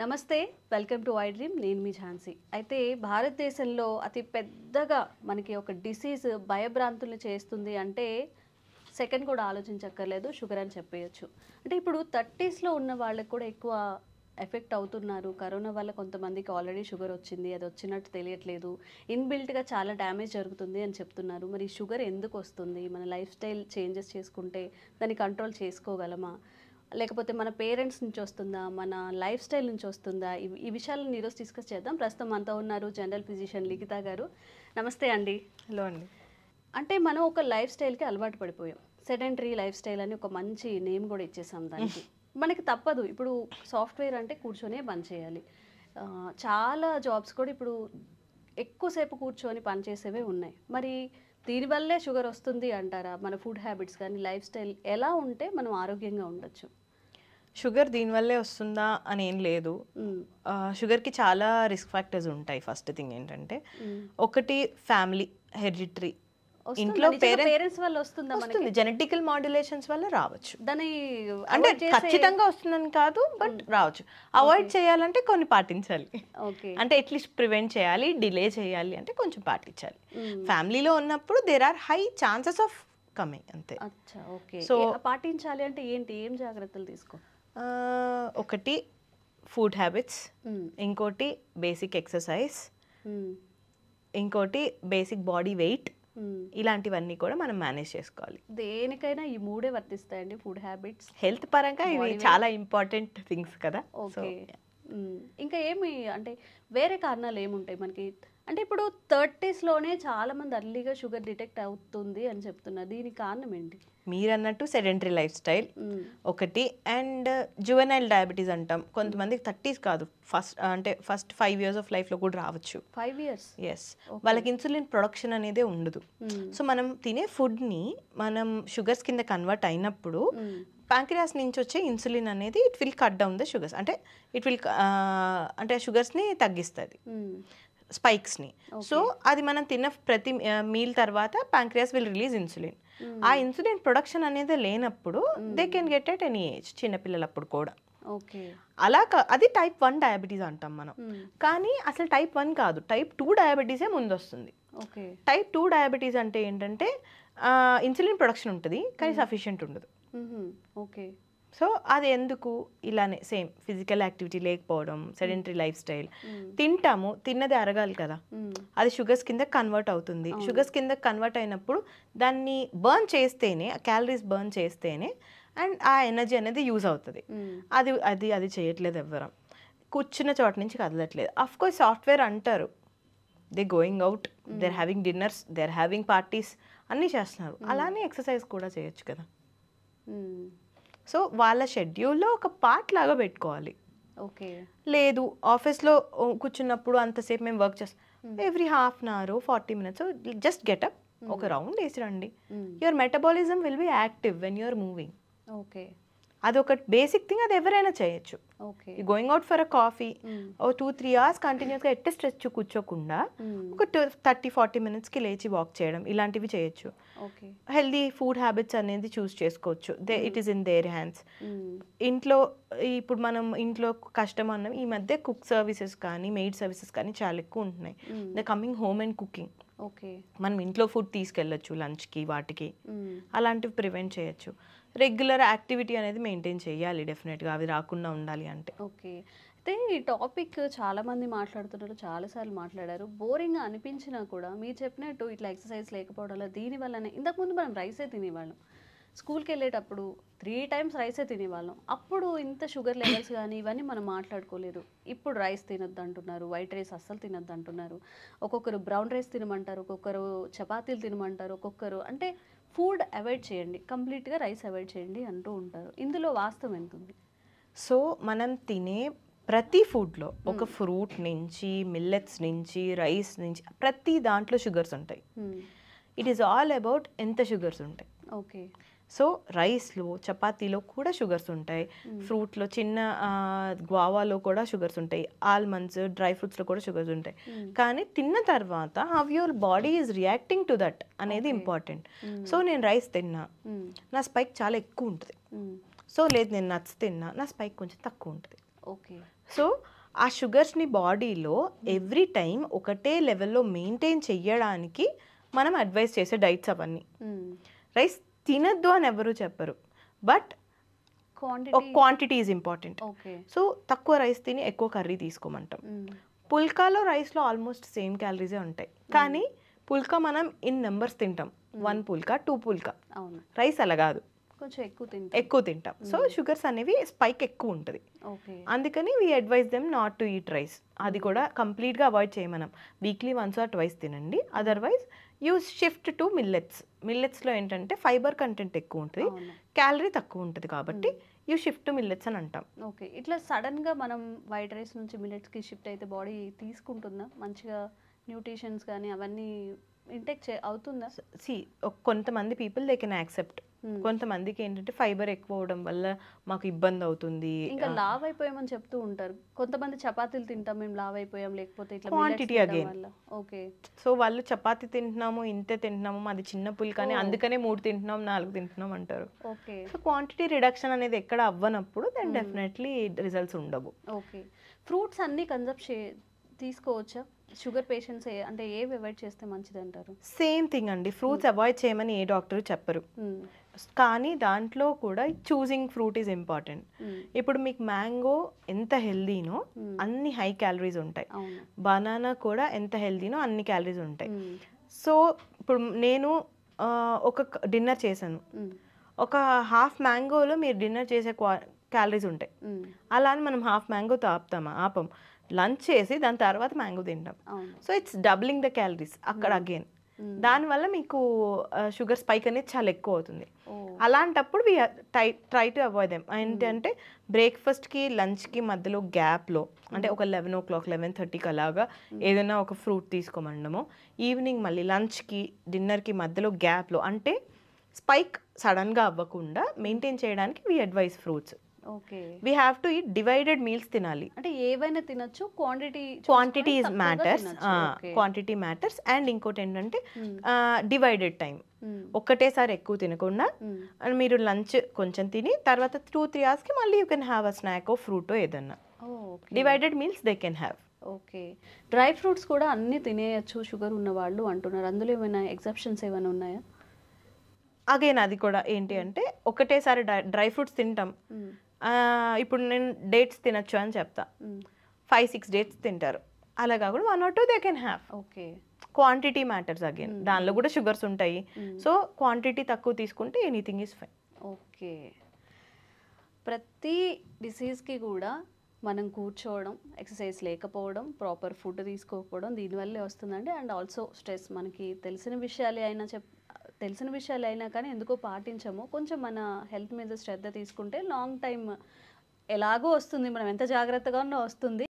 నమస్తే, welcome to I dream. నేను మీ ఝాన్సీ. అయితే భారతదేశంలో అతి పెద్దగా మనకి ఒక డిసీజ్ భయభ్రాంతుల్ని చేస్తుంది అంటే సెకండ్ కూడా ఆలోచించక్కర్లేదు, షుగర్ అని చెప్పేయచ్చు. అంటే ఇప్పుడు 30స్లో ఉన్న వాళ్ళకి కూడా ఎక్కువ ఎఫెక్ట్ అవుతున్నారు. కరోనా వల్ల కొంతమందికి ఆల్రెడీ షుగర్ వచ్చింది, అది వచ్చినట్టు తెలియట్లేదు, ఇన్బిల్ట్గా చాలా డ్యామేజ్ జరుగుతుంది అని చెప్తున్నారు. మరి షుగర్ ఎందుకు వస్తుంది? మన లైఫ్ స్టైల్ చేంజెస్ చేసుకుంటే దాన్ని కంట్రోల్ చేసుకోగలమా, లేకపోతే మన పేరెంట్స్ నుంచి వస్తుందా, మన లైఫ్ స్టైల్ నుంచి వస్తుందా? ఈ విషయాలను ఈరోజు డిస్కస్ చేద్దాం. ప్రస్తుతం మనతో ఉన్నారు జనరల్ ఫిజిషియన్ లిఖిత గారు. నమస్తే అండి. హలో అండి. అంటే మనం ఒక లైఫ్ స్టైల్కి అలవాటు పడిపోయాం. సెడెంటరీ లైఫ్ స్టైల్ అని ఒక మంచి నేమ్ కూడా ఇచ్చేసాం దానికి. మనకి తప్పదు, ఇప్పుడు సాఫ్ట్వేర్ అంటే కూర్చొనే పని చేయాలి. చాలా జాబ్స్ కూడా ఇప్పుడు ఎక్కువసేపు కూర్చొని పనిచేసేవే ఉన్నాయి. మరి దీనివల్లే షుగర్ వస్తుంది అంటారా? మన ఫుడ్ హ్యాబిట్స్ కానీ లైఫ్ స్టైల్ ఎలా ఉంటే మనం ఆరోగ్యంగా ఉండొచ్చు? షుగర్ దీనివల్లే వస్తుందా అని ఏం లేదు. షుగర్కి చాలా రిస్క్ ఫ్యాక్టర్స్ ఉంటాయి. ఫస్ట్ థింగ్ ఏంటంటే, ఒకటి ఫ్యామిలీ హెరిడిటరీ, ఇంట్లో పేరెంట్స్ వల్ల వస్తుందా? వస్తుంది, జెనెటికల్ మాడ్యులేషన్స్ వల్ల రావచ్చు. దాని అంటే ఖచ్చితంగా వస్తుందని కాదు, బట్ రావచ్చు. అవాయిడ్ చేయాలంటే కొన్ని పాటించాలి. అంటే అట్లీస్ట్ ప్రివెంట్ చేయాలి, డిలే చేయాలి అంటే కొంచెం పాటించాలి. ఫ్యామిలీలో ఉన్నప్పుడు there are high chances of coming, అంతే. సో పాటించాలి అంటే ఏంటి, ఏం జాగ్రత్తలు తీసుకో? ఒకటి ఫుడ్ హ్యాబిట్స్, ఇంకోటి బేసిక్ ఎక్సర్సైజ్, ఇంకోటి బేసిక్ బాడీ వెయిట్. ఇలాంటివన్నీ కూడా మనం మేనేజ్ చేసుకోవాలి. దేనికైనా ఈ మూడే వర్తిస్తాయండి, ఫుడ్ హ్యాబిట్స్, హెల్త్ పరంగా ఇవి చాలా ఇంపార్టెంట్ థింగ్స్ కదా. ఓకే. ఇంకా ఏమి అంటే వేరే కారణాలు ఏముంటాయి మనకి? అంటే ఇప్పుడు 30స్లోనే చాలా మంది అర్లీగా షుగర్ డిటెక్ట్ అవుతుంది అని చెప్తున్నారు. దీనికి కారణం ఏంటి? మీరు అన్నట్టు సెడెంటరీ లైఫ్ స్టైల్ ఒకటి, అండ్ జువెనైల్ డయాబెటీస్ అంటాం. కొంతమందికి 30s కాదు, ఫస్ట్ 5 years ఆఫ్ లైఫ్లో కూడా రావచ్చు. 5 years? ఎస్. వాళ్ళకి ఇన్సులిన్ ప్రొడక్షన్ అనేది ఉండదు. సో మనం తినే ఫుడ్ని మనం షుగర్స్ కింద కన్వర్ట్ అయినప్పుడు ప్యాంక్రియాస్ నుంచి వచ్చే ఇన్సులిన్ అనేది it will cut down the sugars, అంటే ఇట్ విల్ అంటే షుగర్స్ని తగ్గిస్తుంది, స్పైక్స్ని. సో అది మనం తిన్న ప్రతి మీల్ తర్వాత ప్యాంక్రియాస్ విల్ రిలీజ్ ఇన్సులిన్. ఆ ఇన్సులిన్ ప్రొడక్షన్ అనేది లేనప్పుడు they can get at any age, చిన్నపిల్లలప్పుడు కూడా. అలా అది టైప్ 1 డయాబెటీస్ అంటాం మనం. కానీ అసలు టైప్ 1 కాదు, టైప్ 2 డయాబెటీసే ముందు వస్తుంది. టైప్ 2 డయాబెటీస్ అంటే ఏంటంటే ఇన్సులిన్ ప్రొడక్షన్ ఉంటుంది కానీ సఫిషియెంట్ ఉండదు. ఓకే. సో అది ఎందుకు? ఇలానే సేమ్ ఫిజికల్ యాక్టివిటీ లేకపోవడం, సెడెంటరీ లైఫ్ స్టైల్. తింటాము, తిన్నది అరగాలి కదా, అది షుగర్స్ కింద కన్వర్ట్ అవుతుంది. షుగర్స్ కింద కన్వర్ట్ అయినప్పుడు దాన్ని బర్న్ చేస్తేనే, క్యాలరీస్ బర్న్ చేస్తేనే అండ్ ఆ ఎనర్జీ అనేది యూజ్ అవుతుంది. అది అది అది చేయట్లేదు ఎవ్వరం, కూర్చున్న చోట నుంచి కదలట్లేదు. అఫ్ కోర్స్ సాఫ్ట్వేర్ అంటారు, they going out, they're having dinners, they're having parties, అన్నీ చేస్తున్నారు. అలానే ఎక్సర్సైజ్ కూడా చేయొచ్చు కదా. సో వాళ్ళ షెడ్యూల్లో ఒక పార్ట్ లాగా పెట్టుకోవాలి. ఓకే. లేదు ఆఫీస్లో కూర్చున్నప్పుడు అంతసేపు మేము వర్క్ చేస్తాం, every half an hour 40 minutes just get up, ఒక రౌండ్ వేసి రండి. Your metabolism will be active when you're moving. Okay. అదొక బేసిక్ థింగ్, అది ఎవరైనా చేయొచ్చు. Going out for a coffee, ఓ 2-3 hours కంటిన్యూస్గా ఎట్టే స్ట్రెచ్ కూర్చోకుండా ఒక 30-40 minutesకి లేచి వాక్ చేయడం, ఇలాంటివి చేయొచ్చు. హెల్దీ ఫుడ్ హ్యాబిట్స్ అనేది చూస్ చేసుకోవచ్చు. It is in their hands. ఇంట్లో ఇప్పుడు మనం ఇంట్లో కష్టం అన్నాం, ఈ మధ్య కుక్ సర్వీసెస్ కానీ మెయిడ్ సర్వీసెస్ కానీ చాలా ఎక్కువ ఉంటున్నాయి. The coming home and cooking. మనం ఇంట్లో ఫుడ్ తీసుకెళ్ళచ్చు లంచ్కి, వాటికి. అలాంటివి ప్రివెంట్ చేయొచ్చు. రెగ్యులర్ యాక్టివిటీ అనేది మెయింటైన్ చేయాలి డెఫినెట్గా, అవి రాకుండా ఉండాలి అంటే. ఓకే. అయితే ఈ టాపిక్ చాలామంది మాట్లాడుతున్నారు, చాలాసార్లు మాట్లాడారు. బోరింగ్గా అనిపించినా కూడా మీరు చెప్పినట్టు ఇట్లా ఎక్సర్సైజ్ లేకపోవడం వల్ల, దీనివల్లనే ఇంతకుముందు మనం రైసే తినేవాళ్ళం. స్కూల్కి వెళ్ళేటప్పుడు 3 times రైసే తినేవాళ్ళం. అప్పుడు ఇంత షుగర్ లెవెల్స్ కానీ ఇవన్నీ మనం మాట్లాడుకోలేదు. ఇప్పుడు రైస్ తినొద్దు అంటున్నారు, వైట్ రైస్ అస్సలు తినొద్దు అంటున్నారు. ఒక్కొక్కరు బ్రౌన్ రైస్ తినమంటారు, ఒక్కొక్కరు చపాతీలు తినమంటారు, ఒక్కొక్కరు అంటే ఫుడ్ అవాయిడ్ చేయండి, కంప్లీట్గా రైస్ అవాయిడ్ చేయండి అంటూ ఉంటారు. ఇందులో వాస్తవం ఎంత ఉంది? సో మనం తినే ప్రతి ఫుడ్లో ఒక ఫ్రూట్ నుంచి, మిల్లెట్స్ నుంచి, రైస్ నుంచి, ప్రతి దాంట్లో షుగర్స్ ఉంటాయి. ఇట్ ఈస్ ఆల్ అబౌట్ ఎంత షుగర్స్ ఉంటాయి. ఓకే. సో రైస్లో, చపాతీలో కూడా షుగర్స్ ఉంటాయి, ఫ్రూట్లో చిన్న గ్వావాలో కూడా షుగర్స్ ఉంటాయి, ఆల్మండ్స్, డ్రై ఫ్రూట్స్లో కూడా షుగర్స్ ఉంటాయి. కానీ తిన్న తర్వాత how your body is reacting to that అనేది ఇంపార్టెంట్. సో నేను రైస్ తిన్నా, నా స్పైక్ చాలా ఎక్కువ ఉంటుంది. సో లేదు నేను నట్స్ తిన్నా, నా స్పైక్ కొంచెం తక్కువ ఉంటుంది. ఓకే. సో ఆ షుగర్స్ని బాడీలో ఎవ్రీ టైం ఒకటే లెవెల్లో మెయింటైన్ చెయ్యడానికి మనం అడ్వైస్ చేసే డైట్స్ అవన్నీ. రైస్ తినద్దు అని ఎవరు చెప్పరు, but quantity is important. Okay. So తక్కువ రైస్ తిని ఎక్కువ కర్రీ తీసుకోమంటాం. పుల్కాలో రైస్లో ఆల్మోస్ట్ సేమ్ క్యాలరీసే ఉంటాయి, కానీ పుల్కా మనం ఇన్ నెంబర్స్ తింటాం, 1 పుల్కా 2 పుల్కా. అవును. రైస్ అలా కాదు, కొంచెం ఎక్కువ తింటాం. సో షుగర్స్ అనేవి స్పైక్ ఎక్కువ ఉంటుంది. ఓకే. అందుకని we advise them not to eat rice. అది కూడా కంప్లీట్గా అవాయిడ్ చేయమనం. వీక్లీ 1 or 2 తినండి. అదర్వైజ్ యూ షిఫ్ట్ టు మిల్లెట్స్లో ఏంటంటే ఫైబర్ కంటెంట్ ఎక్కువ ఉంటుంది, క్యాలరీ తక్కువ ఉంటుంది, కాబట్టి యూ షిఫ్ట్ టు మిల్లెట్స్ అని అంటాం. ఓకే. ఇట్లా సడన్గా మనం వైట్ రైస్ నుంచి మిల్లెట్స్కి షిఫ్ట్ అయితే బాడీ తీసుకుంటుందా మంచిగా? న్యూట్రిషన్స్ కానీ అవన్నీ ఇంటెక్ అవుతుందా? కొంతమంది పీపుల్ దే కెన్ యాక్సెప్ట్, కొంతమందికి ఏంటంటే ఫైబర్ ఎక్కువ అవడం వల్ల మాకు ఇబ్బంది అవుతుంది, ఇంకా లావ్ అయిపోయామని చెప్తూ ఉంటారు. కొంతమంది చపాతీలు తింటాం మేము లావ్ అయిపోయాం, లేకపోతే ఇట్లా క్వాంటిటీ అగైన్. ఓకే. సో వాళ్ళు చపాతీ తింటున్నాము, ఇంతే తింటున్నాము, మాది చిన్న పుల్కానే అందుకనే 3 తింటున్నాం 4 తింటున్నాం అంటారు. ఓకే. సో క్వాంటిటీ రిడక్షన్ అనేది ఎక్కడ అవ్వనప్పుడు దెన్ డెఫినెట్లీ రిజల్ట్స్ ఉండవు. ఓకే. ఫ్రూట్స్ అన్నీ తీసుకోవచ్చా షుగర్ పేషెంట్స్? అంటే ఏవి అవాయిడ్ చేస్తే మంచిది అంటారు? సేమ్ థింగ్ అండి, ఫ్రూట్స్ అవాయిడ్ చేయమని ఏ డాక్టర్ చెప్పరు, కానీ దాంట్లో కూడా చూసింగ్ ఫ్రూట్ ఈజ్ ఇంపార్టెంట్. ఇప్పుడు మీకు మ్యాంగో ఎంత హెల్దీనో అన్ని హై క్యాలరీస్ ఉంటాయి, బనానా కూడా ఎంత హెల్దీనో అన్ని క్యాలరీస్ ఉంటాయి. సో ఇప్పుడు నేను ఒక డిన్నర్ చేశాను, ఒక హాఫ్ మ్యాంగోలో మీరు డిన్నర్ చేసే క్యాలరీస్ ఉంటాయి. అలా అని మనం హాఫ్ మ్యాంగోతో ఆపం, లంచ్ చేసి దాని తర్వాత మ్యాంగో తింటాం. So it's doubling the calories అక్కడ అగైన్. దానివల్ల మీకు షుగర్ స్పైక్ అనేది చాలా ఎక్కువ అవుతుంది. అలాంటప్పుడు we try to avoid them. ఏంటంటే బ్రేక్ఫాస్ట్కి లంచ్కి మధ్యలో గ్యాప్లో, అంటే ఒక 11 o'clock 11:30కి అలాగా ఏదైనా ఒక ఫ్రూట్ తీసుకోమండము. ఈవినింగ్ మళ్ళీ లంచ్కి డిన్నర్కి మధ్యలో గ్యాప్లో, అంటే స్పైక్ సడన్గా అవ్వకుండా మెయింటైన్ చేయడానికి we advise fruits. Okay. We have to eat divided meals తినాలి. అంటే ఏవైనా తినొచ్చు, క్వాంటిటీ మ్యాటర్స్. అండ్ ఇంకోటి ఏంటంటే డివైడెడ్ టైం, ఒక్కటేసారి ఎక్కువ తినకుండా మీరు లంచ్ కొంచెం తిని తర్వాత 2-3 hours మళ్ళీ you can have a snack or fruit ఏదన్నా. Divided meals they can have. Okay. Dry fruits కూడా అన్ని తినేయచ్చు షుగర్ ఉన్న వాళ్ళు అంటున్నారు, అందులో ఏమైనా ఎగ్జెప్షన్స్ ఏమైనా ఉన్నాయా? అగైన్ అది కూడా ఏంటి అంటే ఒకటేసారి డ్రై ఫ్రూట్స్ తింటాం. ఇప్పుడు నేను డేట్స్ తినచ్చు అని చెప్తా, 5-6 dates తింటారు, అలా కాకుండా 1 or 2 they can have. Okay. Quantity matters again, దానిలో కూడా షుగర్స్ ఉంటాయి. సో క్వాంటిటీ తక్కువ తీసుకుంటే ఎనీథింగ్ ఈజ్ ఫైన్. ఓకే. ప్రతి డిసీజ్కి కూడా మనం కూర్చోవడం, ఎక్సర్సైజ్ లేకపోవడం, ప్రాపర్ ఫుడ్ తీసుకోకపోవడం దీనివల్లే వస్తుందండి. అండ్ ఆల్సో స్ట్రెస్, మనకి తెలిసిన విషయాలు అయినా కానీ ఎందుకో పాటించము. కొంచెం మన హెల్త్ మీద శ్రద్ధ తీసుకుంటే లాంగ్ టైం ఎలాగో వస్తుంది, మనం ఎంత జాగ్రత్తగా ఉన్నా వస్తుంది.